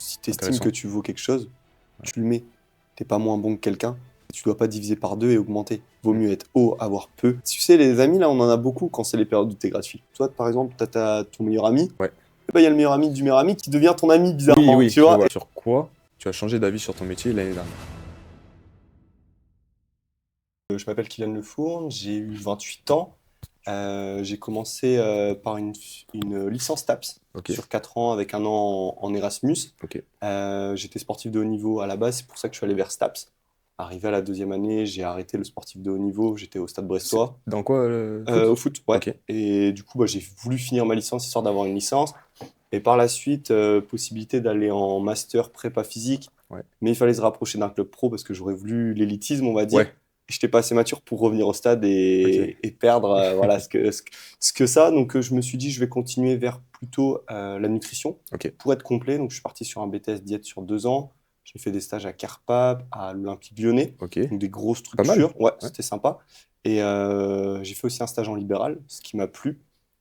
Si tu estimes Intéressant. que tu vaux quelque chose, Ouais. tu le mets. T'es pas moins bon que quelqu'un. Tu dois pas diviser par deux et augmenter. Vaut Mm. mieux être haut, avoir peu. Tu sais, les amis, là, on en a beaucoup quand c'est les périodes où t'es gratuit. Toi, par exemple, ton meilleur ami. Ouais. Et bah, il y a le meilleur ami du meilleur ami qui devient ton ami, Oui, bizarrement. oui, Tu je vois? vois. Sur quoi tu as changé d'avis sur ton métier l'année dernière? Je m'appelle Kylian Lefourne, j'ai eu 28 ans. J'ai commencé par une licence TAPS Ok, sur 4 ans avec un an en Erasmus. ok. J'étais sportif de haut niveau à la base, c'est pour ça que je suis allé vers STAPS. Arrivé à la deuxième année, j'ai arrêté le sportif de haut niveau, j'étais au Stade C'est Brestois. dans quoi, le foot? Au foot, ouais. Ok, Et du coup, bah, j'ai voulu finir ma licence histoire d'avoir une licence. Et par la suite, possibilité d'aller en master prépa physique. ouais. Mais il fallait se rapprocher d'un club pro parce que j'aurais voulu l'élitisme, on va dire. Ouais, Et je n'étais pas assez mature pour revenir au stade ok. et perdre voilà, ce que ça. Donc je me suis dit, je vais continuer vers plutôt la nutrition Ok. pour être complet. Donc je suis parti sur un BTS diète sur 2 ans. J'ai fait des stages à Carpap, à l'Olympique Lyonnais, Ok. donc des grosses Pas mal. structures. Ouais, Ouais. c'était sympa. Et j'ai fait aussi un stage en libéral, ce qui m'a plu.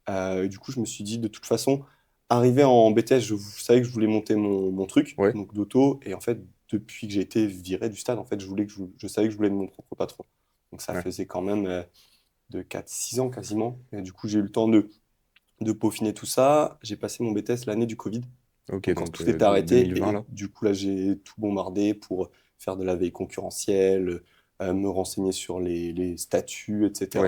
Et du coup, je me suis dit, de toute façon, arrivé en BTS, je savais que je voulais monter mon truc, Ouais. donc d'auto. Et en fait, depuis que j'ai été viré du stade, en fait, je savais que je voulais être mon propre patron. Donc ça Ouais. faisait quand même de 4-6 ans quasiment. Et du coup, j'ai eu le temps de peaufiner tout ça. J'ai passé mon BTS l'année du Covid, Ok, donc quand donc tout était arrêté. 2020 Et là. du coup, là, j'ai tout bombardé pour faire de la veille concurrentielle, me renseigner sur les statuts, Ouais. etc.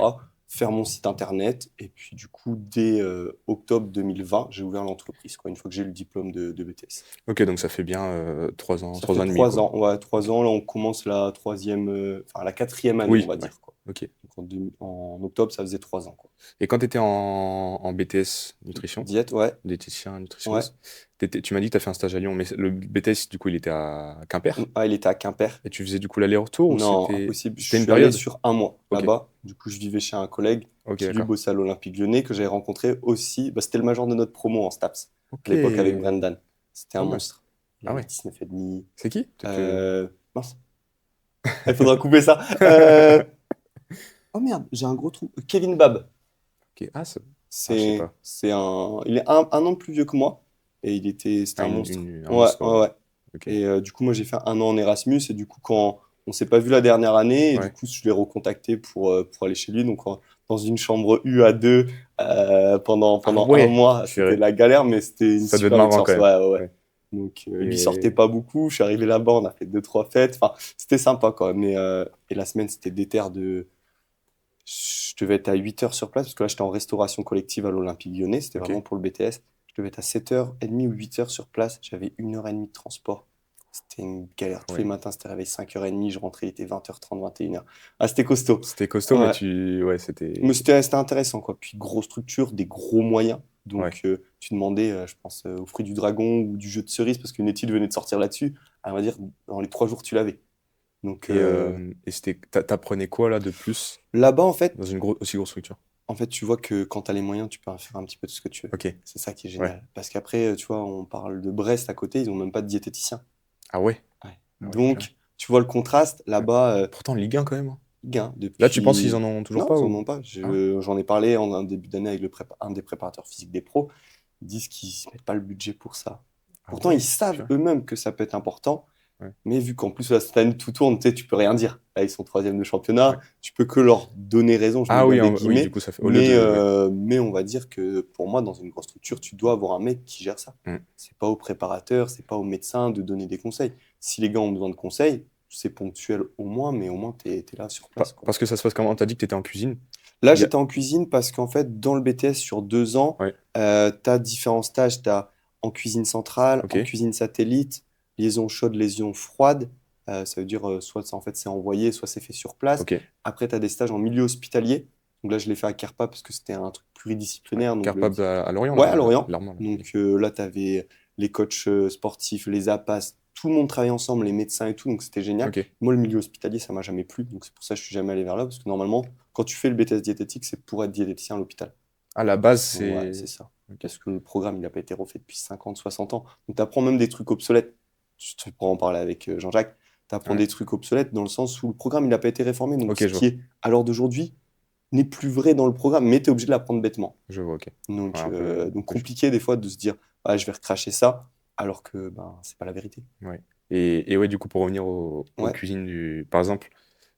Faire mon site internet. Et puis, du coup, dès octobre 2020, j'ai ouvert l'entreprise, quoi, une fois que j'ai eu le diplôme de BTS. Ok, donc ça fait bien 3 ans, Ça trois fait ans et demi, 3 quoi. ans. Ouais, 3 ans. Là, on commence la troisième, enfin, la quatrième année, on Oui, va ouais. dire, quoi. Ok. Donc, en octobre, ça faisait 3 ans, quoi. Et quand tu étais en BTS nutrition, Diète, ouais. diététicien, Ouais. nutritionniste, tu m'as dit que tu as fait un stage à Lyon, mais le BTS, du coup, il était à Quimper. Ah, il était à Quimper. Et tu faisais du coup l'aller-retour ou Non, c'était impossible. Je c'était une suis allé période? sur un mois Ok, là-bas. Du coup, je vivais chez un collègue ok, qui, lui, d'accord. bossait à l'Olympique Lyonnais, que j'avais rencontré aussi. Bah, c'était le major de notre promo en STAPS, à Ok, l'époque avec Brendan. C'était un pas mal. monstre. Il Ah avait ouais. 19,5. C'est qui? Peut-être que. Mince, il faudra couper ça. Oh merde, j'ai un gros trou. Kevin Babb. Ok, ah, je sais C'est, pas. c'est il est un an plus vieux que moi. Et c'était Ah, un monstre. un Ouais, monstre, ouais, ouais. ouais. Ok. Et du coup, moi, j'ai fait un an en Erasmus. Et du coup, quand on s'est pas vu la dernière année, et du Ouais. coup, je l'ai recontacté pour aller chez lui. Donc, dans une chambre U à deux Ah pendant un ouais, mois, c'était purée. la galère, mais c'était une Ça devait être super marrant quand expérience. même. Ouais, ouais, ouais. Ouais. Donc, lui sortait Et pas beaucoup. Je suis arrivé là-bas, on a fait deux, trois fêtes. Enfin, c'était sympa, quoi. Mais, et la semaine, c'était déter de. Je devais être à 8 heures sur place, parce que là, j'étais en restauration collective à l'Olympique Lyonnais. C'était ok. vraiment pour le BTS. Je devais être à 7h30 ou 8 heures sur place. J'avais 1h30 de transport. C'était une galère. Tous les Ouais. matins, c'était réveillé 5h30. Je rentrais, il était 20h30, 21h. Ah, c'était costaud. C'était costaud, mais Ouais. ouais, Mais c'était. c'était intéressant, quoi. Puis, grosse structure, des gros moyens. Ouais. Donc, tu demandais, je pense, au fruit du dragon ou du jeu de cerise, parce qu'une étude venait de sortir là-dessus. Ah, on va dire, dans les 3 jours, tu l'avais. Donc, Et t'apprenais quoi là de plus là-bas, en dans fait, une aussi grosse structure? tu vois que quand tu as les moyens, tu peux faire un petit peu tout ce que tu veux. Ok. C'est ça qui est Ouais. génial. Parce qu'après, tu vois, on parle de Brest à côté, ils ont même pas de diététicien. Ah ouais. Ouais. Ah ouais, purée. Donc, tu vois le contraste. Ouais. Là-bas, Pourtant, Ligue 1 quand même, hein. gain Là, tu penses qu'ils depuis. en ont toujours Non, pas ils en ou? ont pas. Ah, J'en ai parlé en un début d'année avec un des préparateurs physiques des pros. Ils disent qu'ils mettent pas le budget pour ça. ah Pourtant, ils ouais, savent purée. eux-mêmes que ça peut être important. Ouais. Mais vu qu'en plus, là, cette année, tout tourne, tu sais, tu peux rien dire. Là, ils sont troisième de Ouais. championnat. Tu peux que leur donner raison, je mets Ah bien oui, des oui, du guillemets. coup, ça fait. Au lieu Mais, de. Ouais. on va dire que pour moi, dans une grosse structure, tu dois avoir un mec qui gère ça. Mm. C'est pas au préparateur, c'est pas au médecin de donner des conseils. Si les gars ont besoin de conseils, c'est ponctuel au moins, mais au moins, tu es là sur place, quoi. Parce que ça se passe comment? T'as dit que t'étais en cuisine. Là, Il y a... j'étais en cuisine parce qu'en fait, dans le BTS, sur 2 ans, Ouais, tu as différents stages. Tu as en cuisine centrale, ok, en cuisine satellite, liaison chaude, liaison froide. Ça veut dire soit en fait, c'est envoyé, soit c'est fait sur place. ok. Après, tu as des stages en milieu hospitalier. Donc là, je l'ai fait à Kerpa parce que c'était un truc Ouais. pluridisciplinaire. Donc Carpable à Lorient, ouais, à là, Lorient. Lormand, là. Donc là, tu avais les coachs sportifs, les APAS, tout le monde travaillait ensemble, les médecins et tout. Donc c'était génial. Ok. Moi, le milieu hospitalier, ça m'a jamais plu. Donc c'est pour ça que je suis jamais allé vers là. Parce que normalement, quand tu fais le BTS diététique, c'est pour être diététicien à l'hôpital. À la base, Ouais, c'est. c'est ça. Ok. Parce que le programme, il n'a pas été refait depuis 50, 60 ans. Donc, tu apprends même des trucs obsolètes. Je te pourras en parler avec Jean-Jacques. Tu apprends Ouais. des trucs obsolètes dans le sens où le programme, il n'a pas été réformé. Donc, Ok, ce je qui vois. est à l'heure d'aujourd'hui n'est plus vrai dans le programme, mais tu es obligé de l'apprendre bêtement. Je vois, ok. Ouais, Donc, un peu donc logique. compliqué des fois de se dire, ah, je vais recracher ça. alors que ben, c'est pas la vérité. Ouais. Et ouais, du coup, pour revenir aux Ouais, cuisines Par exemple,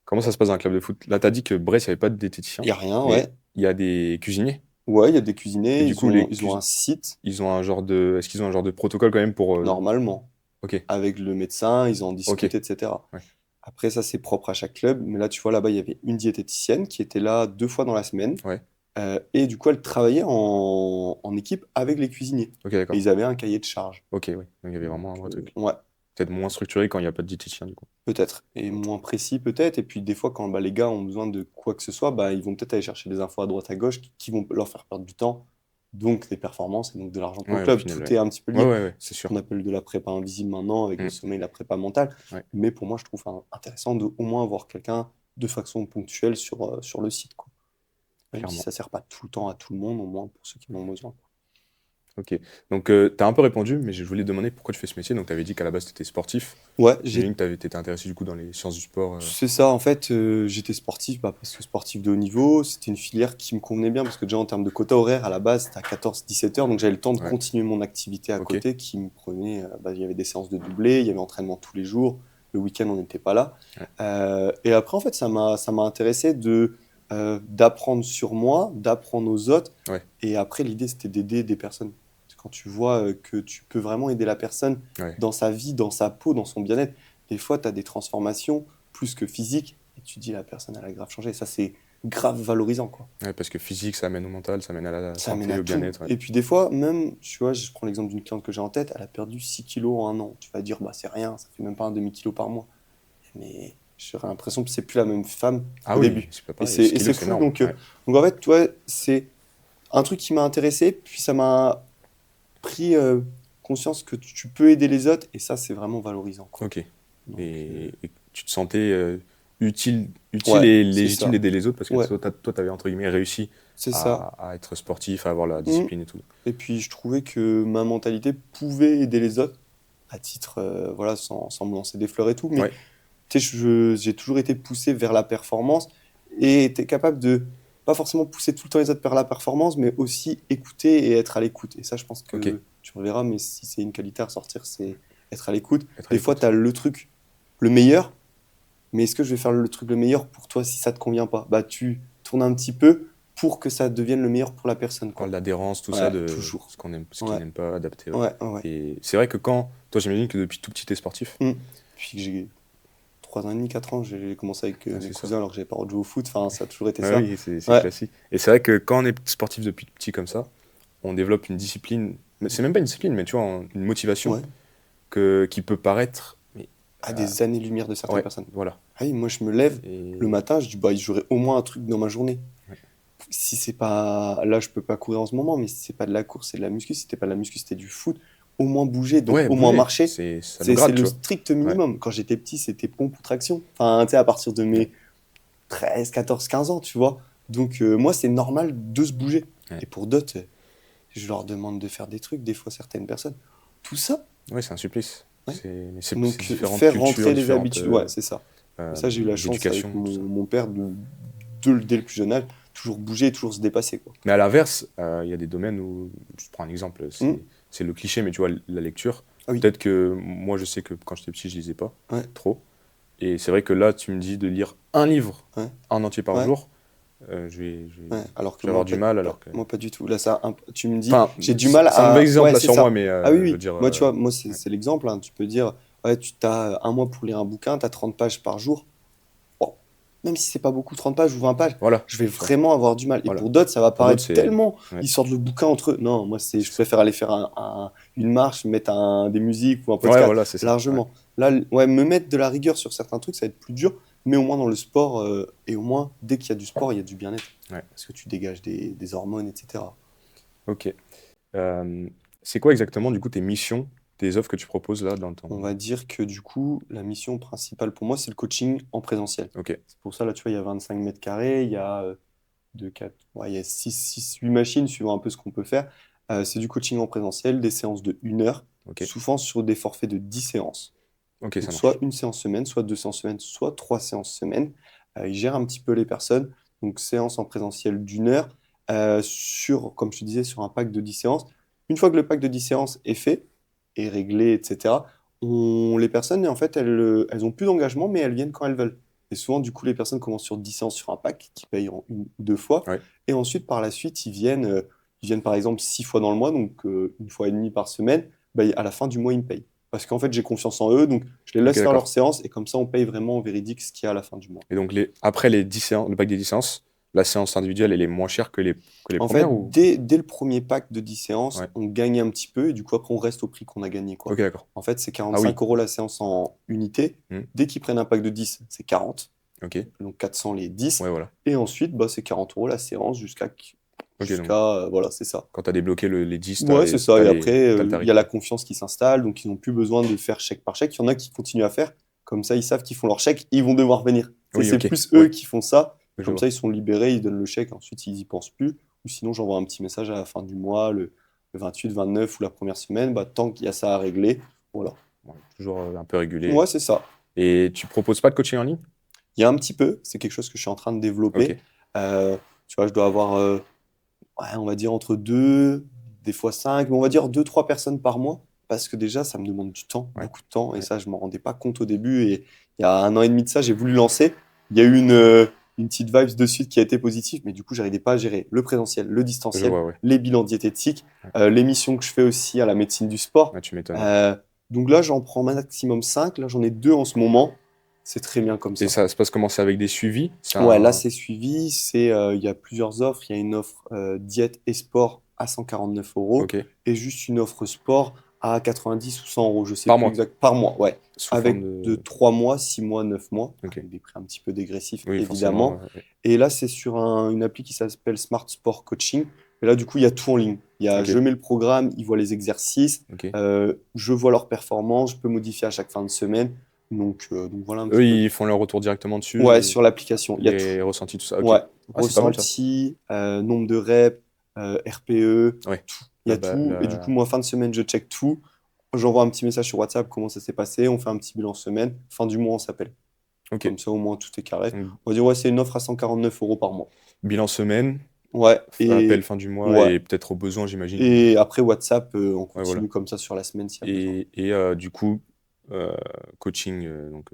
comment ça se passe dans un club de foot? Là, tu as dit que Brest, il n'y avait pas de il diététicien, y a rien, mais ouais. il y a des cuisiniers. Ouais, il y a des Et cuisiniers, du coup, ils ont un site, ils ont un genre de... Est-ce qu'ils ont un genre de protocole quand même pour... normalement, Ok, avec le médecin, ils en ok, discutent, etc. ouais, Après, ça, c'est propre à chaque club. Mais là, tu vois, là-bas, il y avait une diététicienne qui était là 2 fois dans la semaine. ouais, Et du coup, elle travaillait en équipe avec les cuisiniers. ok, Et d'accord. ils avaient un cahier de charge. Ok, ouais. Donc il y avait Donc, vraiment un vrai truc. ouais, Peut-être moins structuré quand il n'y a pas de diététicien, du coup. peut-être. Et Ok, moins précis, peut-être. Et puis, des fois, quand bah, les gars ont besoin de quoi que ce soit, bah, ils vont peut-être aller chercher des infos à droite, à gauche qui vont leur faire perdre du temps. Donc, des performances et donc de l'argent pour le ouais, au club. final, Tout ouais. est un petit peu Ouais, lié. ouais, ouais, c'est C'est ce sûr. qu'on appelle de la prépa invisible maintenant, avec le Mm, sommeil, la prépa mentale. ouais, Mais pour moi, je trouve intéressant de au moins avoir quelqu'un de façon ponctuelle sur le site, quoi. Même si clairement. ça sert pas tout le temps à tout le monde, au moins pour ceux qui en ont besoin. Ok. Donc, tu as un peu répondu, mais je voulais te demander pourquoi tu fais ce métier. Donc, tu avais dit qu'à la base, tu étais sportif. Ouais, J'imagine que tu étais intéressé, du coup, dans les sciences du sport. c'est ça, en fait, j'étais sportif, bah, parce que sportif de haut niveau, c'était une filière qui me convenait bien, parce que déjà en termes de quota horaire, à la base, c'était à 14-17 heures, donc j'avais le temps de Ouais, continuer mon activité à ok, côté, qui me prenait, bah, il y avait des séances de doublé, il y avait entraînement tous les jours, le week-end on n'était pas là. ouais, Et après, en fait, ça m'a intéressé d'apprendre sur moi, d'apprendre aux autres, ouais, et après, l'idée, c'était d'aider des personnes. Parce que quand tu vois que tu peux vraiment aider la personne ouais. dans sa vie, dans sa peau, dans son bien-être, des fois, tu as des transformations plus que physique, et tu te dis la personne elle a grave changé. Ça, c'est grave valorisant, quoi. Ouais, parce que physique, ça amène au mental, ça amène à la Ça amène santé, à au tout. bien-être. Ouais. Et puis des fois, même, tu vois, je prends l'exemple d'une cliente que j'ai en tête, elle a perdu 6 kilos en un an. Tu vas dire, bah c'est rien, ça fait même pas un demi-kilo par mois. Mais j'aurais l'impression que c'est plus la même femme Ah qu'au oui, début. c'est pas pareil. 6 Et c'est kilos, c'est fou. énorme. Ouais. Donc en fait, tu vois, c'est un truc qui m'a intéressé, puis ça m'a pris conscience que tu peux aider les autres, et ça, c'est vraiment valorisant, quoi. Ok. Donc, Et tu te sentais utile ouais, et c'est légitime ça. d'aider les autres parce que Ouais, toi, tu avais entre guillemets réussi c'est ça. à être sportif, à avoir la Mm. discipline et tout. Et puis je trouvais que ma mentalité pouvait aider les autres, à titre, voilà, sans me lancer des fleurs et tout, mais Ouais, tu sais, j'ai toujours été poussé vers la performance et été capable de, pas forcément pousser tout le temps les autres vers la performance, mais aussi écouter et être à l'écoute. Et ça, je pense ok. que tu reverras, mais si c'est une qualité à ressortir, c'est être à l'écoute. Être à Des fois, tu l'écoute. as le truc le meilleur, mais est-ce que je vais faire le truc le meilleur pour toi si ça te convient pas? Bah, tu tournes un petit peu pour que ça devienne le meilleur pour la personne, Parle quoi. d'adhérence, tout ça, Ouais, de toujours. ce qu'on aime, ce qu'il Ouais, n'aime pas, adapter. Ouais. ouais, ouais. Et c'est vrai que toi, j'imagine que depuis tout petit, t'es sportif. Mm. Puis que j'ai 3 ans et demi, 4 ans, j'ai commencé avec Ouais, mes c'est ça. cousins alors que j'avais pas le droit de jouer au foot. Enfin, ça a toujours été Ah ça. oui, c'est Ouais, classique. Et c'est vrai que quand on est sportif depuis petit comme ça, on développe une discipline. Mais c'est même pas une discipline, mais tu vois, une motivation ouais. qui peut paraître. À Euh, des années-lumière de certaines ouais, personnes. voilà. Ah oui, moi je me lève le Et matin, je dis bah j'aurai au moins un truc dans ma journée. ouais, Si c'est pas là, je peux pas courir en ce moment, mais si c'est pas de la course, c'est de la muscu. Si c'était pas de la muscu, c'était du foot. Au moins bouger, donc ouais, au moins bouger, marcher. ça nous C'est gratte, le tu vois. strict Ouais, minimum. Quand j'étais petit, c'était pompe ou traction. Enfin, tu sais, à partir de ouais, mes 13, 14, 15 ans, tu vois. Donc moi, c'est normal de se bouger. ouais. Et pour d'autres, je leur demande de faire des trucs, des fois certaines personnes. Tout ça, Ouais, c'est un supplice. ouais. Mais c'est Donc différentes faire cultures, rentrer les différentes habitudes, ouais, c'est ça. Et ça, j'ai eu la chance avec éducations, tout ça. mon père dès le plus jeune âge, toujours bouger, toujours se dépasser, quoi. Mais à l'inverse, il y a des domaines où, je prends un exemple, Hmm. c'est le cliché, mais tu vois, la lecture. Ah oui, Peut-être que moi, je sais que quand j'étais petit, je lisais pas ouais, trop. Et c'est vrai que là, tu me dis de lire un livre ouais, en entier par ouais, jour, ouais. Alors que je vais avoir moi, du mal, alors que... moi, pas du tout. Là, ça, tu me dis, Enfin, j'ai du mal c'est un mauvais à. exemple Ouais, là c'est sur moi, ça. mais Ah oui, je veux oui. dire... Moi, tu vois, moi, ouais, c'est l'exemple, hein. Tu peux dire, ouais, tu as un mois pour lire un bouquin, tu as 30 pages par jour. Bon, même si c'est pas beaucoup, 30 pages ou 20 pages, voilà, je vais tu vois, vraiment avoir du mal. Et voilà. pour d'autres, ça va Pour d'autres, paraître c'est... tellement. Ouais, Ils sortent le bouquin entre eux. Non, moi, je c'est ça. préfère aller faire une marche, mettre des musiques ou un Ouais, podcast, voilà, c'est ça. Ouais, largement. Là, ouais, me mettre de la rigueur sur certains trucs, ça va être plus dur. Mais au moins dans le sport, et au moins, dès qu'il y a du sport, il y a du bien-être. ouais, Parce que tu dégages des hormones, etc. ok. Euh, c'est quoi exactement, du coup, tes missions, tes offres que tu proposes là dans ton... On va dire que du coup, la mission principale pour moi, c'est le coaching en présentiel. Ok, C'est pour ça, là, tu vois, il y a 25 mètres carrés, il y a 2, 4, ouais, il y a 6, 8 machines, suivant un peu ce qu'on peut faire. C'est du coaching en présentiel, des séances de 1 heure, ok, souvent sur des forfaits de 10 séances. ok, ça Donc, soit marche. une séance semaine, soit 2 séances semaine, soit 3 séances semaine. Ils gèrent un petit peu les personnes. Donc, séance en présentiel d'1 heure, comme je te disais, sur un pack de 10 séances. Une fois que le pack de 10 séances est fait, est réglé, etc., les personnes, en fait, elles ont plus d'engagement, mais elles viennent quand elles veulent. Et souvent, du coup, les personnes commencent sur 10 séances sur un pack, qui payent en une ou deux fois. Ouais. Et ensuite, par la suite, ils viennent par exemple 6 fois dans le mois, donc une fois et demie par semaine. Bah, à la fin du mois, ils me payent. Parce qu'en fait, j'ai confiance en eux, donc je les Ok, laisse faire leurs d'accord. séances, et comme ça, on paye vraiment au véridique ce qu'il y a à la fin du mois. Et donc, après les 10 séances, le pack des 10 séances, la séance individuelle, elle est moins chère que les En premières fait, ou... dès le premier pack de 10 séances, Ouais. on gagne un petit peu, et du coup, après, on reste au prix qu'on a gagné, Ok, quoi. d'accord. En fait, c'est Ah 45 oui. euros la séance en unité. Hmm. Dès qu'ils prennent un pack de 10, c'est 40. Ok. Donc 400 les 10. Ouais, voilà. Et ensuite, bah, c'est 40 euros la séance Ok, donc voilà, c'est ça. quand tu as débloqué les 10, Ouais, c'est ça. Et après, t'as le il y a tarif. la confiance qui s'installe, donc ils n'ont plus besoin de faire chèque par chèque. Il y en a qui continuent à faire. Comme ça, ils savent qu'ils font leur chèque, ils vont devoir venir. Oui, C'est ok. plus eux Ouais, qui font ça. je Comme ça, vois. ils sont libérés, ils donnent le chèque, ensuite ils y pensent plus. Ou sinon, j'envoie un petit message à la fin du mois, le 28, 29 ou la première semaine, bah, tant qu'il y a ça à régler. Voilà. Ouais, toujours un peu régulier. Ouais, c'est ça. Et tu proposes pas de coaching en ligne? Il y a un petit peu, c'est quelque chose que je suis en train de Ok. développer. Tu vois, je dois avoir ouais, on va dire entre 2, des fois 5, mais on va dire 2, 3 personnes par mois, parce que déjà, ça me demande du temps, Ouais. beaucoup de temps, et Ouais. ça, je ne m'en rendais pas compte au début. Et il y a 1 an et demi de ça, j'ai voulu lancer. Il y a eu une petite vibe de suite qui a été positive, mais du coup, j'arrivais pas à gérer le présentiel, le Je distanciel, vois, ouais. les bilans diététiques, Ouais. les missions que je fais aussi à la médecine du sport. Ouais, tu m'étonnes. Ouais. Euh, donc là, j'en prends maximum 5. Là, j'en ai 2 en ce moment. C'est très bien comme Et ça. ça se passe comment? C'est avec des suivis? C'est Ouais, là un... c'est suivi, il y a plusieurs offres. Il y a une offre diète et sport à 149 euros Ok. et juste une offre sport à 90 ou 100 euros, je sais Par plus mois. exact, par mois, ouais. Sous forme Avec de de... 3 mois, 6 mois, 9 mois, Ok. avec des prix un petit peu dégressifs Oui, forcément. évidemment. Et là c'est sur une appli qui s'appelle Smart Sport Coaching. Et là du coup il y a tout en ligne. Ok. Je mets le programme, ils voient les exercices, Ok. je vois leurs performances, je peux modifier à chaque fin de semaine. Donc voilà un petit Eux, peu. ils font leur retour directement Ouais, dessus, sur l'application, il y a tout. les ressentis, tout ça. Ok. Ouais, Ah, c'est pas mal ça. ressenti, nombre de reps, RPE, Ouais. tout. Il y a tout. Et du coup, moi, fin de semaine, je check tout. J'envoie un petit message sur WhatsApp, comment ça s'est passé. On fait un petit bilan semaine. Fin du mois, on s'appelle. Ok. Comme ça, au moins, tout est carré. Donc, On va dire, ouais, c'est une offre à 149 euros par mois. bilan semaine, Ouais, appel fin du mois ouais. et peut-être au besoin, j'imagine. Et après, WhatsApp, on Ouais, voilà. continue comme ça sur la semaine s'il y a besoin. Du coup, coaching donc,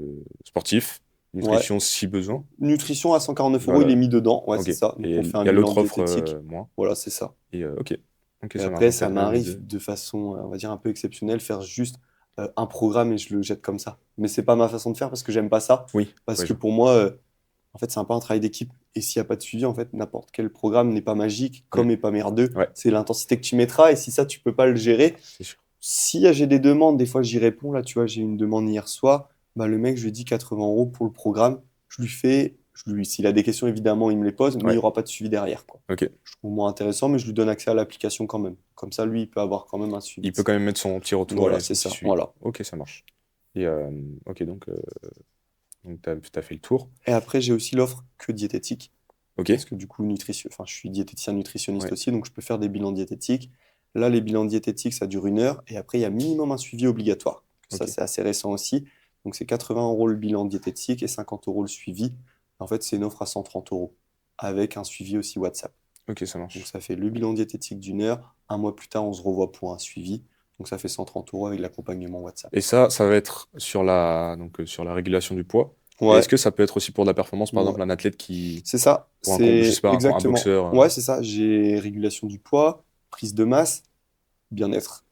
sportif, Ouais. nutrition si besoin. Nutrition à 149 euros, il est Voilà. mis dedans. Ouais, Ok. c'est ça. Et Donc, on fait il un y a bilan l'autre offre, diététique. moins. Voilà, c'est ça. Et ok. Ok, Et ça marche. après, Donc, tu ça as les deux. m'arrive de façon, on va dire, un peu exceptionnelle, faire juste un programme et je le jette comme ça. Mais c'est pas ma façon de faire parce que j'aime pas ça. Oui. Parce Ouais, que pour moi, en fait, c'est un peu un travail d'équipe. Et s'il n'y a pas de suivi, en fait, n'importe quel programme n'est pas magique, Hmm. comme n'est pas merdeux. Ouais, C'est l'intensité que tu mettras. Et si ça, tu peux pas le gérer. c'est sûr. Si j'ai des demandes, des fois, j'y réponds. Là, tu vois, j'ai eu une demande hier soir. Bah, le mec, je lui ai dit 80 euros pour le programme. S'il a des questions, évidemment, il me les pose, mais il n'y Ouais. aura pas de suivi derrière, quoi. Ok. Je trouve moins intéressant, mais je lui donne accès à l'application quand même. Comme ça, lui, il peut avoir quand même un suivi Il de peut ça. quand même mettre son petit retour Voilà, et c'est son petit ça. suivi. Voilà. Ok, ça marche. Et ok, donc t'as fait le tour. Et après, j'ai aussi l'offre que diététique. Ok. Parce que du coup, enfin, je suis diététicien nutritionniste Ouais. aussi, donc je peux faire des bilans diététiques. Là, les bilans diététiques, ça dure 1 heure. Et après, il y a minimum un suivi obligatoire. Ça, Ok. c'est assez récent aussi. Donc, c'est 80 euros le bilan diététique et 50 euros le suivi. En fait, c'est une offre à 130 euros avec un suivi aussi WhatsApp. Ok, ça Donc, marche. ça fait le bilan diététique d'1 heure. Un mois plus tard, on se revoit pour un suivi. Donc, ça fait 130 euros avec l'accompagnement WhatsApp. Et ça va être sur la régulation du poids. Et est-ce Ouais, que ça peut être aussi pour de la performance, par ouais. exemple, un athlète qui, C'est ça, ou je c'est sais pas, un exactement. boxeur. Ouais, c'est ça. J'ai régulation du poids, prise de masse, bien-être.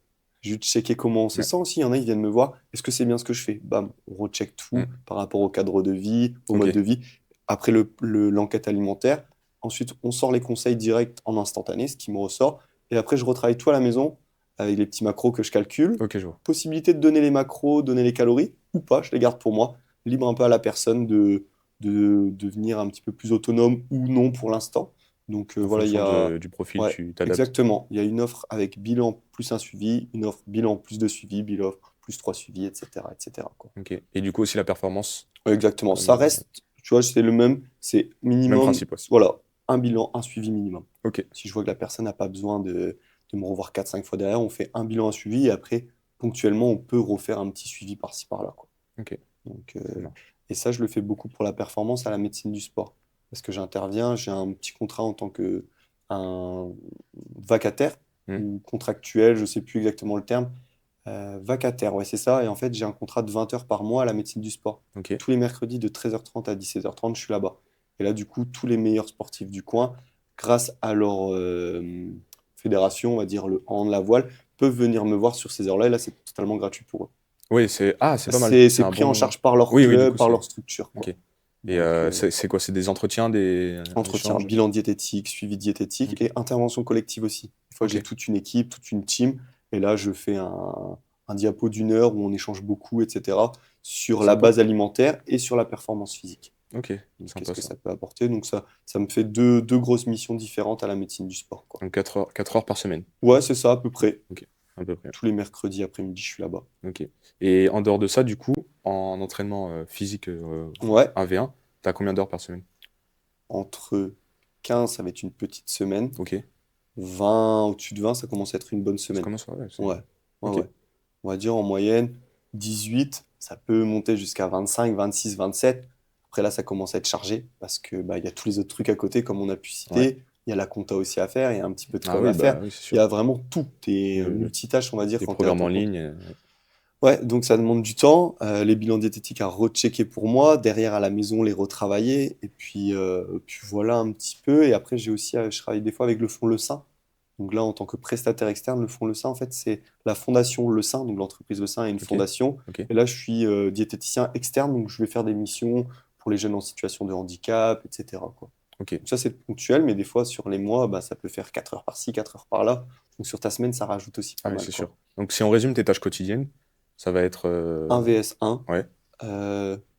Juste checker comment on se Ouais. sent aussi. Il y en a, ils viennent me voir. Est-ce que c'est bien ce que je fais? Bam, on recheck tout Hmm. par rapport au cadre de vie, au Ok. mode de vie. Après l'enquête alimentaire. Ensuite, on sort les conseils directs en instantané, ce qui me ressort. Et après, je retravaille tout à la maison avec les petits macros que je calcule. Ok, je vois. Possibilité de donner les macros, donner les calories ou pas, je les garde pour moi. Libre un peu à la personne de devenir un petit peu plus autonome ou non pour l'instant. Donc En voilà, il y fonction a. du profil, Ouais, tu t'adaptes. exactement. Il y a une offre avec bilan plus un suivi, une offre bilan plus 2 suivis, bilan plus 3 suivis, etc., etc., quoi. Ok. Et du coup, aussi la performance, Ouais, exactement. comme Ça reste, tu vois, c'est le même, c'est même minimum, principe, ouais. voilà, un bilan, un suivi minimum. Ok. Si je vois que la personne n'a pas besoin de me revoir 4, 5 fois derrière, on fait un bilan, un suivi, et après, ponctuellement, on peut refaire un petit suivi par-ci, par-là, quoi. Ok. Donc, Ça marche. et ça, je le fais beaucoup pour la performance à la médecine du sport. Parce que j'interviens, j'ai un petit contrat en tant que un vacataire Hmm. ou contractuel, je sais plus exactement le terme, Vacataire, ouais, c'est ça. Et en fait, j'ai un contrat de 20 heures par mois à la médecine du sport. Ok. Tous les mercredis de 13h30 à 17h30, je suis là-bas. Et là, du coup, tous les meilleurs sportifs du coin, grâce à leur fédération, on va dire le hand, la voile, peuvent venir me voir sur ces heures-là. Et là, c'est totalement gratuit pour eux. Oui, c'est pas mal. C'est C'est un pris en bon. charge par leur Oui, oui, du club, coup, par c'est. leur structure, Ok. quoi. Et Donc, c'est quoi? C'est des entretiens, un entretien, échange? bilan diététique, suivi diététique Ok. et intervention collective aussi. Des fois, Ok. j'ai toute une équipe, toute une team, et là, je fais un diapo d'une heure où on échange beaucoup, etc., sur la Sympa. base alimentaire et sur la performance physique. Ok. Donc, qu'est-ce Sympa que ça. ça peut apporter? Donc, ça me fait deux grosses missions différentes à la médecine du sport, quoi. Donc 4 heures par semaine. Ouais, c'est ça, à peu près. Ok. À peu près. Tous les mercredis après-midi, je suis là-bas. Ok. Et en dehors de ça, du coup, en entraînement physique Ouais, 1v1, t'as combien d'heures par semaine? entre 15, ça va être une petite semaine. Ok. 20, au-dessus de 20, ça commence à être une bonne Ça semaine. commence, ouais, Ouais, ouais, Ok. ouais. On va dire en moyenne 18, ça peut monter jusqu'à 25, 26, 27. Après là, ça commence à être chargé parce que bah, il y a tous les autres trucs à côté, comme on a pu Ouais. citer. Il y a la compta aussi à faire, il y a un petit peu de Ah com oui, à bah faire. oui, c'est Il y sûr. a vraiment tout. Tu es Le- multitâche, on va dire, les quand tu es à programmes ton en compte. ligne. Ouais, donc ça demande du temps. Les bilans diététiques à rechecker pour moi. Derrière, à la maison, les retravailler. Et puis voilà un petit peu. Et après, j'ai aussi, je travaille des fois avec le fonds Le Sein. Donc là, en tant que prestataire externe, le fonds Le Sein, en fait, c'est la fondation Le Sein. Donc l'entreprise Le Sein est une Ok. fondation. Ok. Et là, je suis diététicien externe. Donc je vais faire des missions pour les jeunes en situation de handicap, etc., quoi. Ok. Donc ça, c'est ponctuel. Mais des fois, sur les mois, bah, ça peut faire 4 heures par-ci, 4 heures par-là. Donc sur ta semaine, ça rajoute aussi pas Ah oui, mal, c'est quoi. sûr. Donc si on résume tes tâches quotidiennes, ça va être. 1 vs 1, Ouais.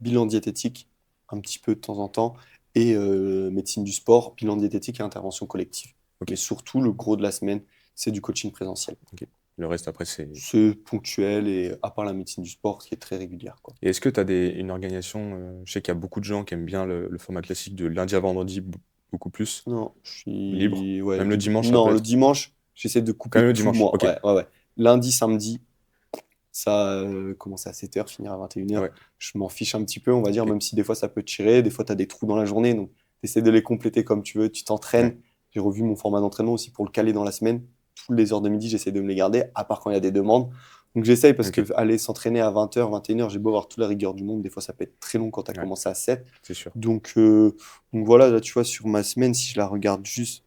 bilan diététique, un petit peu de temps en temps, et médecine du sport, bilan diététique et intervention collective. Ok. Mais surtout, le gros de la semaine, c'est du coaching présentiel. Ok. Le reste après, c'est. C'est ponctuel et à part la médecine du sport, qui est très régulière, quoi. Et est-ce que tu as une organisation, je sais qu'il y a beaucoup de gens qui aiment bien le format classique de lundi à vendredi, beaucoup plus, Non, je libre. suis... Ouais, Même le dimanche, ça non, peut le être. dimanche, j'essaie de Quand couper même le tout le dimanche. mois. Ok. Ouais, ouais, ouais. Lundi, samedi, ça commence à 7 heures, finir à 21 heures. Ouais. Je m'en fiche un petit peu, on va dire, Ok. même si des fois ça peut tirer, des fois tu as des trous dans la journée, donc tu essaies de les compléter comme tu veux, tu Ouais. t'entraînes. J'ai revu mon format d'entraînement aussi pour le caler dans la semaine. Toutes les heures de midi, j'essaie de me les garder, à part quand il y a des demandes. Donc j'essaye parce que Ok. aller s'entraîner à 20 heures, 21 heures, j'ai beau avoir toute la rigueur du monde, des fois ça peut être très long quand tu as Ouais. commencé à 7. C'est sûr. Donc voilà, là tu vois, sur ma semaine, si je la regarde juste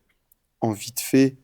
en vite fait,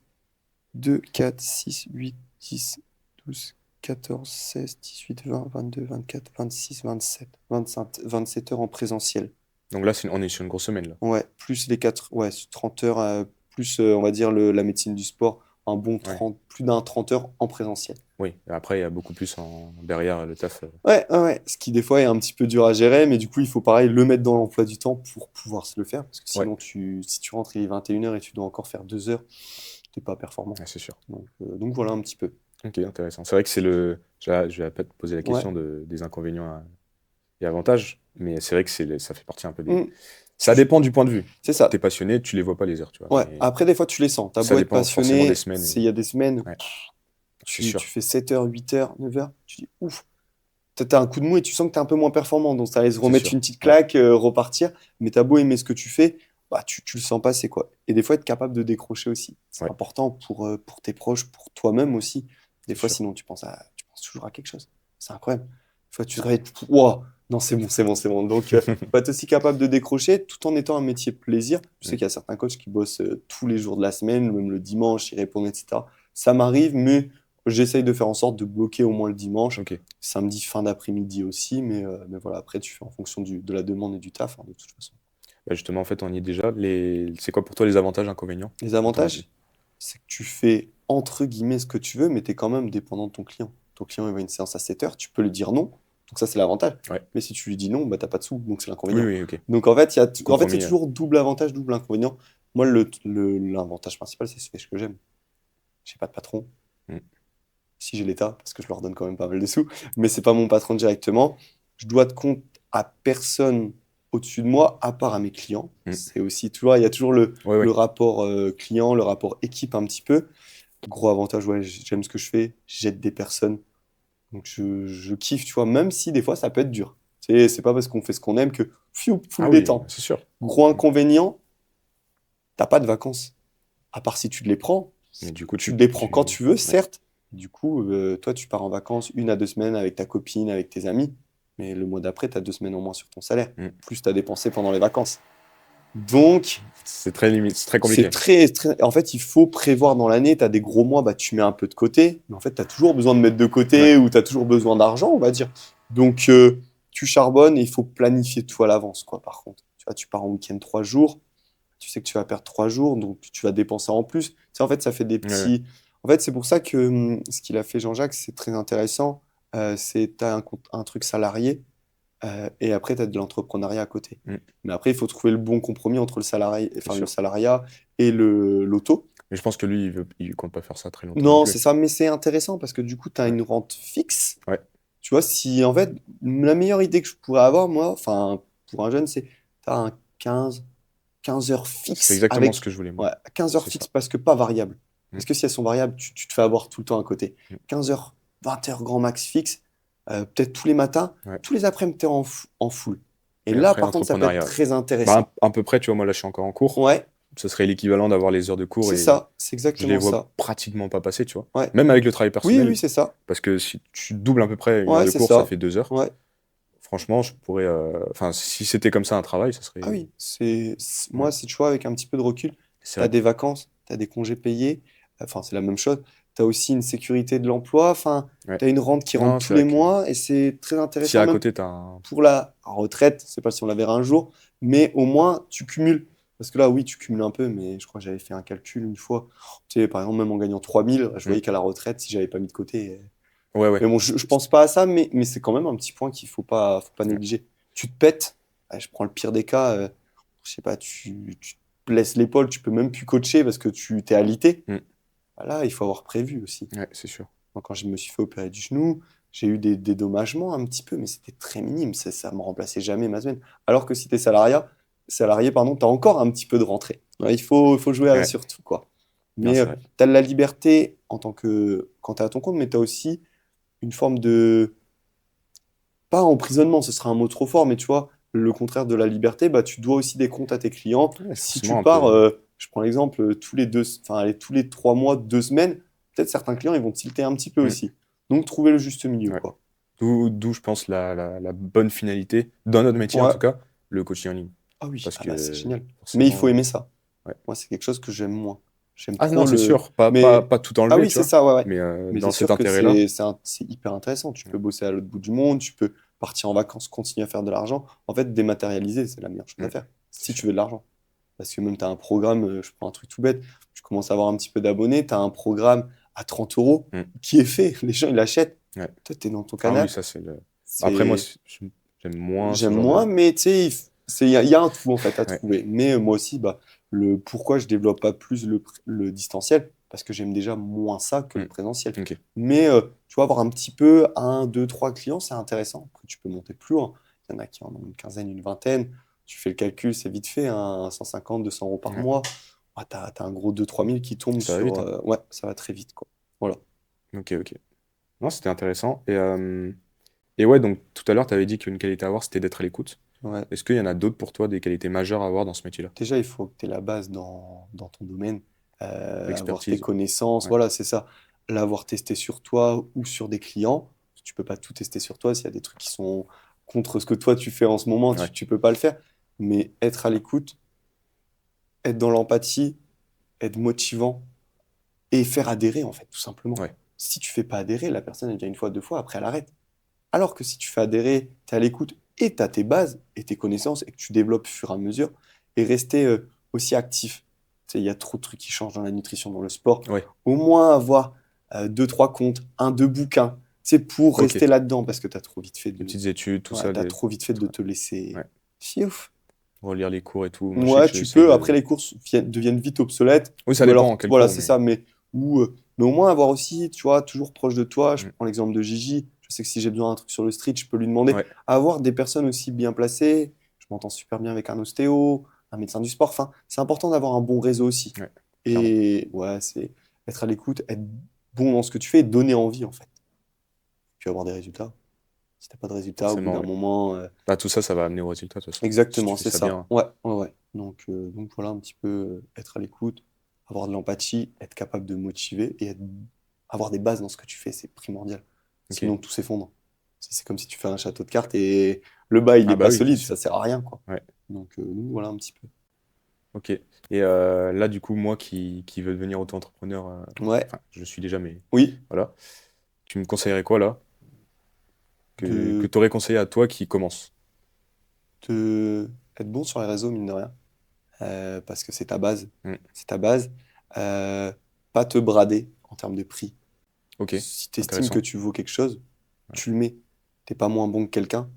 2, 4, 6, 8, 10, 12, 14, 16, 18, 20, 22, 24, 26, 27, 25, 27 heures en présentiel. Donc là, on est sur une grosse semaine là. Ouais, plus les 4, ouais, 30 heures, plus on va dire la médecine du sport, un bon Ouais. 30, plus d'un 30 heures en présentiel. Oui. Et après, il y a beaucoup plus derrière le taf. Ouais, ouais, ouais, ce qui des fois est un petit peu dur à gérer, mais du coup, il faut pareil le mettre dans l'emploi du temps pour pouvoir se le faire, parce que Ouais. sinon, si tu rentres il est 21 heures et tu dois encore faire 2 heures, t'es pas performant. Ouais, c'est sûr. Donc voilà un petit peu. Ok, intéressant. C'est vrai que c'est le. Je vais pas te poser la Ouais. question des inconvénients et avantages, mais c'est vrai que ça fait partie un peu des. Mm. Ça dépend du point de vue. C'est ça. T'es passionné, tu les vois pas les heures, tu vois. Ouais, Mais après, des fois, tu les sens. T'as ça beau être dépend forcément des passionné, semaines. il y a des semaines, Ouais, c'est tu sûr. fais 7 heures, 8 heures, 9 heures, tu dis ouf, t'as un coup de mou et tu sens que t'es un peu moins performant. Donc, ça allait se C'est remettre une sûr. petite Ouais, claque, repartir. Mais t'as beau aimer ce que tu fais, bah, tu le sens pas, c'est quoi. Et des fois, être capable de décrocher aussi. C'est ouais, important pour tes proches, pour toi-même aussi. Des c'est fois, sûr. sinon, tu penses toujours à quelque chose. C'est incroyable. Des fois, tu te réveilles, wow, non, c'est bon, c'est bon, c'est bon. Donc, faut être aussi capable de décrocher tout en étant un métier plaisir. Je sais Mm. qu'il y a certains coachs qui bossent tous les jours de la semaine, même le dimanche, ils répondent, etc. Ça m'arrive, mais j'essaye de faire en sorte de bloquer au moins le dimanche. Ok. Samedi, fin d'après-midi aussi, mais voilà, après, tu fais en fonction de la demande et du taf, hein, de toute façon. Bah, justement, en fait, on y est déjà. C'est quoi pour toi les avantages, inconvénients, Les à ton avis? avantages, c'est que tu fais entre guillemets ce que tu veux, mais tu es quand même dépendant de ton client. Ton client, il va à une séance à 7 heures, tu peux lui dire non. Donc ça, c'est l'avantage. Ouais. Mais si tu lui dis non, bah, t'as pas de sous, donc c'est Oui, l'inconvénient. oui, ok. Donc en fait, c'est Compromis. toujours double avantage, double inconvénient. Moi, l'avantage principal, c'est ce que j'aime. J'ai pas de patron. Mm. Si j'ai l'État, parce que je leur donne quand même pas mal de sous, mais c'est pas mon patron directement. Je dois de compte à personne au-dessus de moi, à part à mes clients. Mm. C'est aussi toujours, il y a toujours Ouais, le ouais. rapport client, le rapport équipe un petit peu. Gros avantage, ouais, j'aime ce que je fais, j'aide des personnes. Donc je kiffe, tu vois, même si des fois ça peut être dur. C'est pas parce qu'on fait ce qu'on aime que fiou, Ah full oui, détente. c'est sûr. Gros inconvénient, t'as pas de vacances. À part si tu te les prends. Mais du coup, Tu les prends quand tu veux, certes, Du coup, toi, tu pars en vacances 1 à 2 semaines avec ta copine, avec tes amis, mais le mois d'après, tu as 2 semaines en moins sur ton salaire, Mm. plus tu as dépensé pendant les vacances. Donc, C'est très limite, c'est très c'est compliqué. En fait, il faut prévoir dans l'année. Tu as des gros mois, bah, tu mets un peu de côté. Mais en fait, tu as toujours besoin de mettre de Ouais, côté ou tu as toujours besoin d'argent, on va dire. Donc, tu charbonnes et il faut planifier tout à l'avance, quoi, par contre. Tu vois, tu pars en week-end 3 jours. Tu sais que tu vas perdre 3 jours, donc tu vas dépenser en plus. Tu sais, en fait, ça fait des ouais, ouais. petits. En fait, c'est pour ça que ce qu'il a fait Jean-Jacques, c'est très intéressant. C'est tu as un truc salarié et après, tu as de l'entrepreneuriat à côté. Mm. Mais après, il faut trouver le bon compromis entre C'est le sûr. salariat et l'auto. Mais je pense que lui, il compte pas faire ça très longtemps non Non, plus. c'est ça, mais c'est intéressant parce que du coup, tu as Ouais, une rente fixe. ouais. Tu vois, si en fait, la meilleure idée que je pourrais avoir, moi, enfin, pour un jeune, c'est tu as un 15 heures C'est fixes exactement ce avec. que je voulais, moi. Ouais, 15 heures C'est ça. fixes parce que pas variables. Mm. Parce que si elles sont variables, tu te fais avoir tout le temps à côté. Mm. 15 heures, 20 heures grand max fixe, peut-être tous les matins, Ouais. tous les après-midi, tu es en full. Et Et là, après, par contre, ça peut être l'entrepreneuriat. très Bah, intéressant. à peu près, tu vois, moi là, je suis encore en cours. Ouais, Ce serait l'équivalent d'avoir les heures de cours c'est et ça, c'est je les exactement vois ça. pratiquement pas passer, tu vois. Ouais, Même avec le travail oui, oui, personnel, c'est ça. parce que si tu doubles à peu près une heure Ouais, de c'est cours, ça ça. fait 2 heures. Ouais. Franchement, je pourrais. Enfin, si c'était comme ça un travail, ça Ah serait. oui, Ouais, moi, si tu vois, avec un petit peu de recul, c'est tu as vrai. des vacances, tu as des congés payés, enfin, c'est la même chose. Tu as aussi une sécurité de l'emploi, enfin, Ouais. tu as une rente qui rentre Non, tous c'est les vrai que mois et c'est très si intéressant, à même côté, t'as un. pour la retraite. Je sais pas si on la verra un jour, mais au moins, tu cumules. Parce que là, oui, tu cumules un peu, mais je crois que j'avais fait un calcul une fois. Tu sais, par exemple, même en gagnant 3 000, je Hmm. voyais qu'à la retraite, si j'avais pas mis de côté. Ouais, ouais. Mais bon, je pense pas à ça, mais c'est quand même un petit point qu'il faut pas Ouais. négliger. Tu te pètes, ouais, je prends le pire des cas, je sais pas, tu te blesses l'épaule, tu peux même plus coacher parce que tu t'es alité. Hmm. Là, il faut avoir prévu aussi. Ouais, c'est sûr. Moi, quand je me suis fait opérer du genou, j'ai eu des dédommagements un petit peu, mais c'était très minime. Ça me remplaçait jamais ma semaine. Alors que si tu es salarié, pardon, tu as encore un petit peu de rentrée. Ouais, il faut jouer Ouais. sur tout, quoi. Non, Mais c'est vrai. tu as de la liberté quand tu es à ton compte, mais tu as aussi une forme de pas emprisonnement, ce sera un mot trop fort, mais tu vois, le contraire de la liberté, bah, tu dois aussi des comptes à tes clients. Ouais, Si tu forcément, un pars, peu. je prends l'exemple, enfin, allez, tous les 3 mois, 2 semaines, peut-être certains clients, ils vont tilter un petit peu Hmm. aussi. Donc, trouver le juste milieu, Ouais. quoi. D'où, je pense, la bonne finalité, dans notre métier en Ouais. tout cas, le coaching en ligne. Ah oui, Parce ah bah, c'est que génial. Mais il faut forcément. aimer ça. Ouais. Moi, c'est quelque chose que j'aime moins. J'aime Ah non, trop c'est le. sûr, pas, pas, Mais. pas tout Ah enlever, oui, tu c'est vois. ça, ouais, ouais. Mais Mais c'est dans cet sûr que intérêt-là, c'est hyper intéressant. Tu ouais. peux bosser à l'autre bout du monde, tu peux partir en vacances, continuer à faire de l'argent. En fait, dématérialiser, c'est la meilleure chose à Mm, faire. c'est Si tu sûr. veux de l'argent. Parce que même tu as un programme, je prends un truc tout bête, tu commences à avoir un petit peu d'abonnés, tu as un programme à 30 euros Mm, qui est fait. Les gens, ils l'achètent. ouais. Toi, tu es dans ton Ah oui, canal. ça c'est le. Après, moi, C'est. j'aime moins ce J'aime genre moins, de. mais tu sais, il y a un tout en fait à Ouais. trouver. Mais moi aussi, bah, pourquoi je développe pas plus le distanciel? Parce que j'aime déjà moins ça que le Mm, présentiel. ok. Mais tu vois, avoir un petit peu, un, deux, trois clients, c'est intéressant. Après, tu peux monter plus loin. Il y en a qui en ont une quinzaine, une vingtaine. Tu fais le calcul, c'est vite fait, hein, 150, 200 euros par Ouais. mois. Ah, t'as un gros 2 3 000 qui tombe Ça va sur. vite, hein. Ouais, ça va très vite, quoi. Voilà. Ok, ok. Non, c'était intéressant. Et ouais, donc tout à l'heure, tu avais dit qu'une qualité à avoir, c'était d'être à l'écoute. Ouais. Est-ce qu'il y en a d'autres pour toi, des qualités majeures à avoir dans ce métier-là? Déjà, il faut que tu aies la base dans ton domaine, avoir tes L'expertise. connaissances, Ouais. voilà, c'est ça. L'avoir testé sur toi ou sur des clients. Tu peux pas tout tester sur toi. S'il y a des trucs qui sont contre ce que toi tu fais en ce moment, Ouais. tu peux pas le faire. Mais être à l'écoute, être dans l'empathie, être motivant et faire adhérer, en fait, tout simplement. Ouais. Si tu fais pas adhérer, la personne, elle vient une fois, deux fois, après, elle arrête. Alors que si tu fais adhérer, tu es à l'écoute et tu as tes bases et tes connaissances et que tu développes au fur et à mesure et rester aussi actif. Tu sais, il y a trop de trucs qui changent dans la nutrition, dans le sport. Ouais. Au moins avoir deux, trois comptes, un, deux bouquins. C'est pour Ok. rester là-dedans parce que tu as trop vite fait Les de, petites études, tout ouais, ça, t'as trop vite fait de te ouais. laisser. Fiouf. Relire les cours et tout. Moi, je sais que Ouais, tu j'essaye peux. Après, de. les courses deviennent vite obsolètes. Oui, ça Ou dépend alors, en quel voilà, cours, c'est mais. ça. Mais au moins avoir aussi, tu vois, toujours proche de toi. Je Mm. prends l'exemple de Gigi. Je sais que si j'ai besoin d'un truc sur le street, je peux lui demander. Ouais. Avoir des personnes aussi bien placées. Je m'entends super bien avec un ostéo, un médecin du sport. Enfin, c'est important d'avoir un bon réseau aussi. Ouais. Clairement. Et ouais, c'est être à l'écoute, être bon dans ce que tu fais et donner envie, en fait. Puis avoir des résultats. Si t'as pas de résultats, au bout Forcément, d'un ouais. moment, Bah, tout ça, ça va amener au résultat, de toute façon. Si tu exactement, fais c'est ça ça. bien. Ouais, ouais, ouais. Donc voilà un petit peu être à l'écoute, avoir de l'empathie, être capable de motiver et être avoir des bases dans ce que tu fais, c'est primordial. Ok. Sinon, tout s'effondre. C'est comme si tu fais un château de cartes et le bas, il Ah n'est bah pas oui, c'est solide, sûr. ça sert à rien, quoi. Ouais. Donc, voilà un petit peu. Ok. Et là, du coup, moi qui veux devenir auto-entrepreneur, Ouais, enfin, je suis déjà, mais oui, voilà. Tu me conseillerais quoi là? Que de, tu aurais conseillé à toi qui commence? de être bon sur les réseaux, mine de rien, parce que c'est ta base. Hmm. C'est ta base. Euh, Pas te brader en termes de prix. Ok, Si tu estimes que intéressant. tu vaux quelque chose, Ouais. tu le mets. T'es pas moins bon que quelqu'un.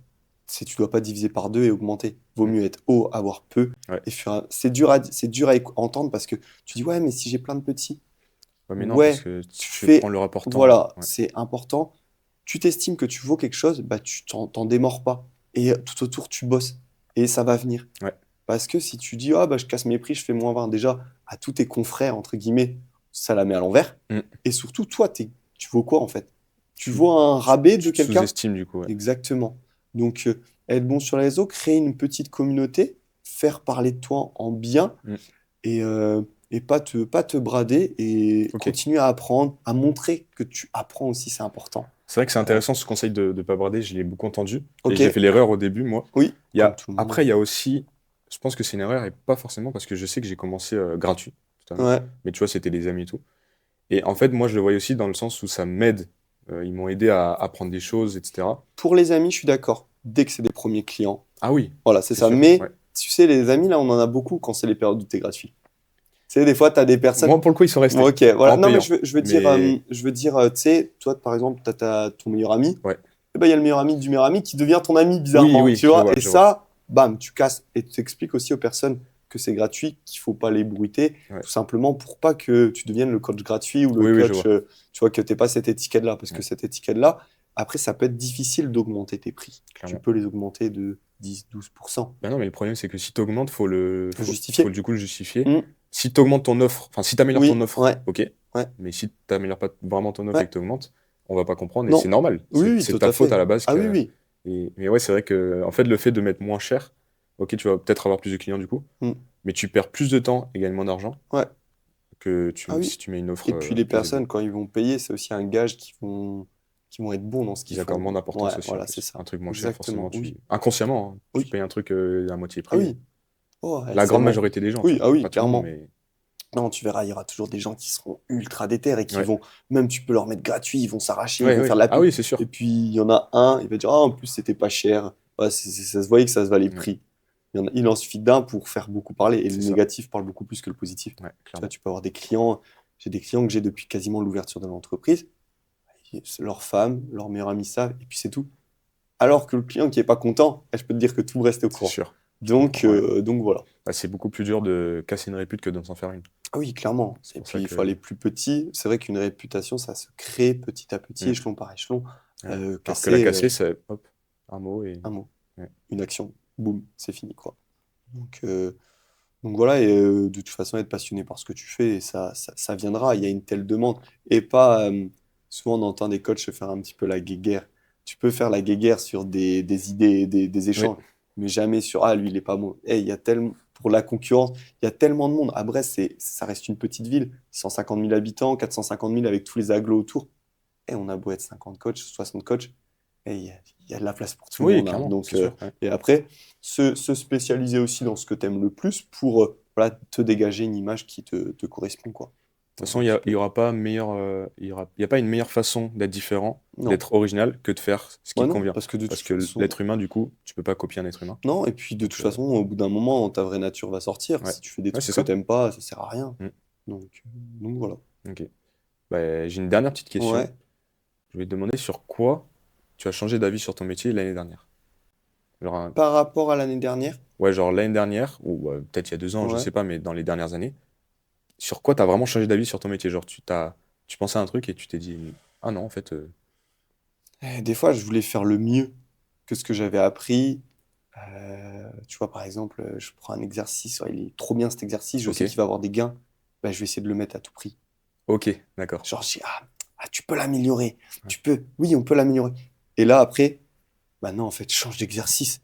Tu dois pas diviser par deux et augmenter. Vaut Hmm. mieux être haut, avoir peu. Ouais. C'est dur à entendre parce que tu dis, ouais, mais si j'ai plein de petits, Ouais, mais non, parce ouais, que tu tu prends fais, le rapport temps. voilà, Ouais. c'est important. Tu t'estimes que tu vaux quelque chose, bah t'en démords pas. Et tout autour, tu bosses. Et ça va venir. Ouais. Parce que si tu dis, ah bah je casse mes prix, je fais -20, déjà, à tous tes confrères, entre guillemets, ça la met à l'envers. Hmm. Et surtout, toi, tu vaux quoi en fait? Tu Tu, vaux un rabais de tu te quelqu'un? sous-estimes du coup, ouais. Exactement. Donc, être bon sur les réseaux, créer une petite communauté, faire parler de toi en bien Hmm. et, pas te brader et Ok. continuer à apprendre, à montrer que tu apprends aussi, c'est important. C'est vrai que c'est Euh, intéressant ce conseil de ne pas brader, je l'ai beaucoup entendu. Et ok, j'ai fait l'erreur au début, moi. oui, comme tout le Après, monde. il y a aussi, je pense que c'est une erreur et pas forcément parce que je sais que j'ai commencé gratuit, totalement. Ouais. Mais tu vois, c'était des amis et tout. Et en fait, moi, je le voyais aussi dans le sens où ça m'aide. Ils m'ont aidé à apprendre des choses, etc. Pour les amis, je suis d'accord. Dès que c'est des premiers clients, Ah oui, voilà, c'est c'est ça. sûr. Mais Ouais. tu sais, les amis, là, on en a beaucoup quand c'est les périodes où t'es gratuit. Tu sais, des fois, tu as des personnes. Moi, pour le coup, ils sont Bon, restés ok, voilà. en Non, mais payant. je Mais veux dire, tu sais, toi, par exemple, tu as ton meilleur ami. ouais. Et ben, il y a le meilleur ami du meilleur ami qui devient ton ami Oui, bizarrement, oui, tu je vois. vois, Et je vois. ça, bam, tu casses. Et tu expliques aussi aux personnes que c'est gratuit, qu'il faut pas les bruiter, Ouais. tout simplement pour pas que tu deviennes le coach gratuit ou le Oui, oui, je coach, vois. tu vois, que tu pas cette étiquette-là. Parce que Ouais, cette étiquette-là, après, ça peut être difficile d'augmenter tes prix. Tu clairement. peux les augmenter de 10-12%. Ben non, mais le problème, c'est que si tu augmentes, faut Justifié. du coup le justifier. Hmm. Si tu augmentes ton offre, enfin, si tu améliores ton Oui, offre, ouais, ok. ouais, Mais si tu n'améliores pas vraiment ton offre et ouais. que tu augmentes, on va pas comprendre et c'est Non. normal. Oui, oui, C'est tout ta à faute fait. à la base. Ah oui, oui. Mais ouais, c'est vrai que en fait, le fait de mettre moins cher, ok, tu vas peut-être avoir plus de clients du coup, Hmm. mais tu perds plus de temps et également d'argent Ouais. que Ah si oui. tu mets une offre Et puis les plus élevée. personnes, quand ils vont payer, c'est aussi un gage qu'ils vont être bons dans ce qu'ils Ils accordent moins font. d'importance Ouais, aussi en voilà, c'est plus. Un ça. truc moins cher, Exactement. forcément, Oui. inconsciemment, hein, tu Oui. payes un truc à moitié Ah prix. oui. Oh, ouais, La c'est grande bon. majorité des gens, tu Oui, vois. ah oui, Pas tout le monde, clairement. mais Non, tu verras, il y aura toujours des gens qui seront ultra déter et qui ouais. vont, même tu peux leur mettre gratuit, ils vont s'arracher, ils Ouais, vont faire ouais. de la Ah pub. oui, c'est Et sûr. puis il y en a un, il va dire, ah, en plus c'était pas cher. Ouais, ça se voyait que ça se valait le Ouais, prix. Il en suffit d'un pour faire beaucoup parler. Et le c'est ça. négatif parle beaucoup plus que le positif. Ouais, Tu vois, clairement. tu peux avoir des clients. J'ai des clients que j'ai depuis quasiment l'ouverture de l'entreprise. Leur femme, leur meilleur ami savent, et puis c'est tout. Alors que le client qui est pas content, je peux te dire que tout reste au C'est courant. sûr. Je comprends. Ouais. Donc voilà. Bah, c'est beaucoup plus dur de casser une répute que de s'en faire une. Ah oui, clairement. C'est Et pour puis ça il faut que. aller plus petit. C'est vrai qu'une réputation, ça se crée petit à petit, Hmm. échelon par échelon. Ouais. Alors que la Casser casser, c'est hop, un mot et. un mot, Ouais. une action, boum, c'est fini quoi. Donc, euh, donc voilà, et de toute façon, être passionné par ce que tu fais, ça viendra. Il y a une telle demande. Et pas, souvent on entend des coachs se faire un petit peu la guéguerre. Tu peux faire la guéguerre sur des idées, des Oui, échanges, mais jamais sur, ah, lui, il est pas bon. Il y a tellement, pour la concurrence, il y a tellement de monde. À Brest, ça reste une petite ville, 150 000 habitants, 450 000 avec tous les agglos autour. On a beau être 50 coachs, 60 coachs, il y a de la place pour tout le oui, monde, hein. clairement, Donc, c'est sûr. Ouais. et après, se spécialiser aussi dans ce que tu aimes le plus pour voilà, te dégager une image qui te correspond, quoi. De toute Voilà façon, un petit il y peu. aura pas meilleur, il y a pas une meilleure façon d'être différent, Non, d'être original, que de faire ce qui bah te non, convient. parce que de toute Parce que façon, l'être humain, du coup, tu peux pas copier un être humain. non, et puis de toute Donc, façon, au bout d'un moment, ta vraie nature va sortir. ouais. Si tu fais des Ouais, trucs c'est que ça. t'aimes pas, ça sert à rien. Mm. Donc, donc voilà. Ok. Bah, j'ai une dernière petite question. Ouais. Je vais te demander sur quoi tu as changé d'avis sur ton métier l'année dernière. Genre, Par rapport à l'année dernière, ouais, genre l'année dernière, ou peut-être il y a 2 ans, je ouais. sais pas, mais dans les dernières années, sur quoi tu as vraiment changé d'avis sur ton métier? Genre, tu pensais à un truc et tu t'es dit, ah non, en fait, Des fois, je voulais faire le mieux que ce que j'avais appris. Tu vois, par exemple, je prends un exercice, ouais, il est trop bien cet exercice, je ok, sais qu'il va avoir des gains, bah, je vais essayer de le mettre à tout prix. ok, d'accord. Genre, je dis, tu peux l'améliorer, Ouais. tu peux, oui, on peut l'améliorer. Et là, après, bah non, en fait, change d'exercice.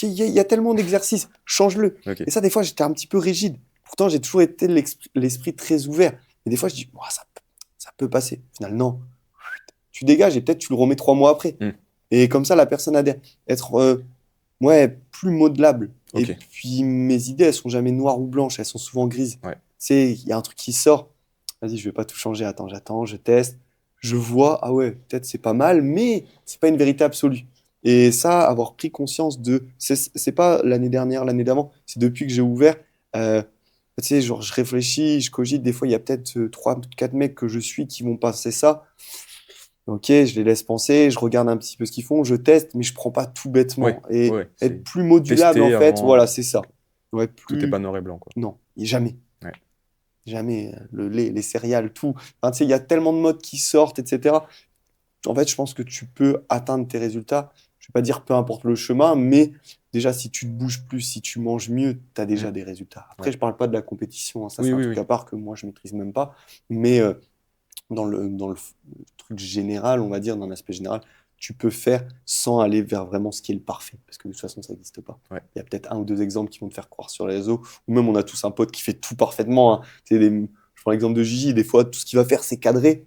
Il y a tellement d'exercices, change-le. Ok, Et ça, des fois, j'étais un petit peu rigide. Pourtant, j'ai toujours été l'esprit très ouvert. Mais des fois, je dis, ouah, ça peut passer. Au final, non. Tu dégages et peut-être tu le remets 3 mois après. Hmm. Et comme ça, la personne a être ouais, plus modelable. Et Ok. puis mes idées, elles sont jamais noires ou blanches, elles sont souvent grises. Ouais. Tu sais, il y a un truc qui sort. Vas-y, je vais pas tout changer. Attends, j'attends, je teste. Je vois, ah ouais, peut-être c'est pas mal, mais c'est pas une vérité absolue. Et ça, avoir pris conscience de, c'est pas l'année dernière, l'année d'avant, c'est depuis que j'ai ouvert. Tu sais, genre, je réfléchis, je cogite. Des fois, il y a peut-être 3, 4 mecs que je suis qui vont passer ça. Ok, je les laisse penser, je regarde un petit peu ce qu'ils font, je teste, mais je prends pas tout Ouais, bêtement. Et ouais, être c'est plus modulable, en tester fait, avant. voilà, c'est ça. Ouais, Tout est pas plus. noir et blanc, quoi. Non, jamais. Ouais. Jamais. Le lait, les céréales, tout. Enfin, tu sais, il y a tellement de modes qui sortent, etc. En fait, je pense que tu peux atteindre tes résultats. Je vais pas dire peu importe le chemin, mais déjà, si tu te bouges plus, si tu manges mieux, tu as Hmm. déjà des résultats. Après, Ouais. je parle pas de la compétition, hein. Ça, Oui, c'est un oui, truc oui. à part que moi, je maîtrise même pas. Mais dans le truc général, on va dire, dans l'aspect général, tu peux faire sans aller vers vraiment ce qui est le parfait. Parce que de toute façon, ça n'existe pas. Ouais. Il y a peut-être un ou deux exemples qui vont te faire croire sur les réseaux. Ou même, on a tous un pote qui fait tout parfaitement, hein. Je prends l'exemple de Gigi. Des fois, tout ce qu'il va faire, c'est cadré.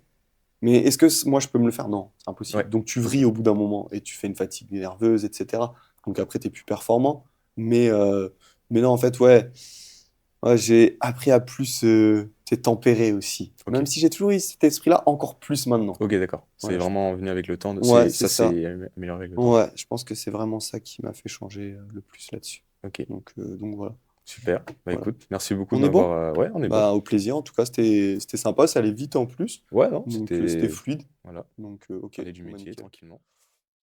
Mais est-ce que moi, je peux me le faire? Non, c'est Ouais. impossible. Donc, tu vrilles au bout d'un moment et tu fais une fatigue nerveuse, etc. Donc, après, tu es plus performant. Mais, euh, mais non, en fait, ouais. Ouais, j'ai appris à plus tempérer aussi. Ok. Même si j'ai toujours eu cet esprit-là, encore plus maintenant. Ok, d'accord. C'est Ouais, vraiment venu avec le temps. ouais, c'est Ça, ça. c'est amélioré avec le temps. Ouais, je pense que c'est vraiment ça qui m'a fait changer le plus là-dessus. Ok, Donc voilà. super. Bah Voilà. écoute, merci beaucoup de On est bon? m'avoir. Ouais, on est bon. Bah, au plaisir. En tout cas, c'était sympa. Ça allait vite en plus. Ouais, non, Donc c'était c'était. fluide. Voilà, Donc ok. parler du Bon, bah, métier nickel. tranquillement.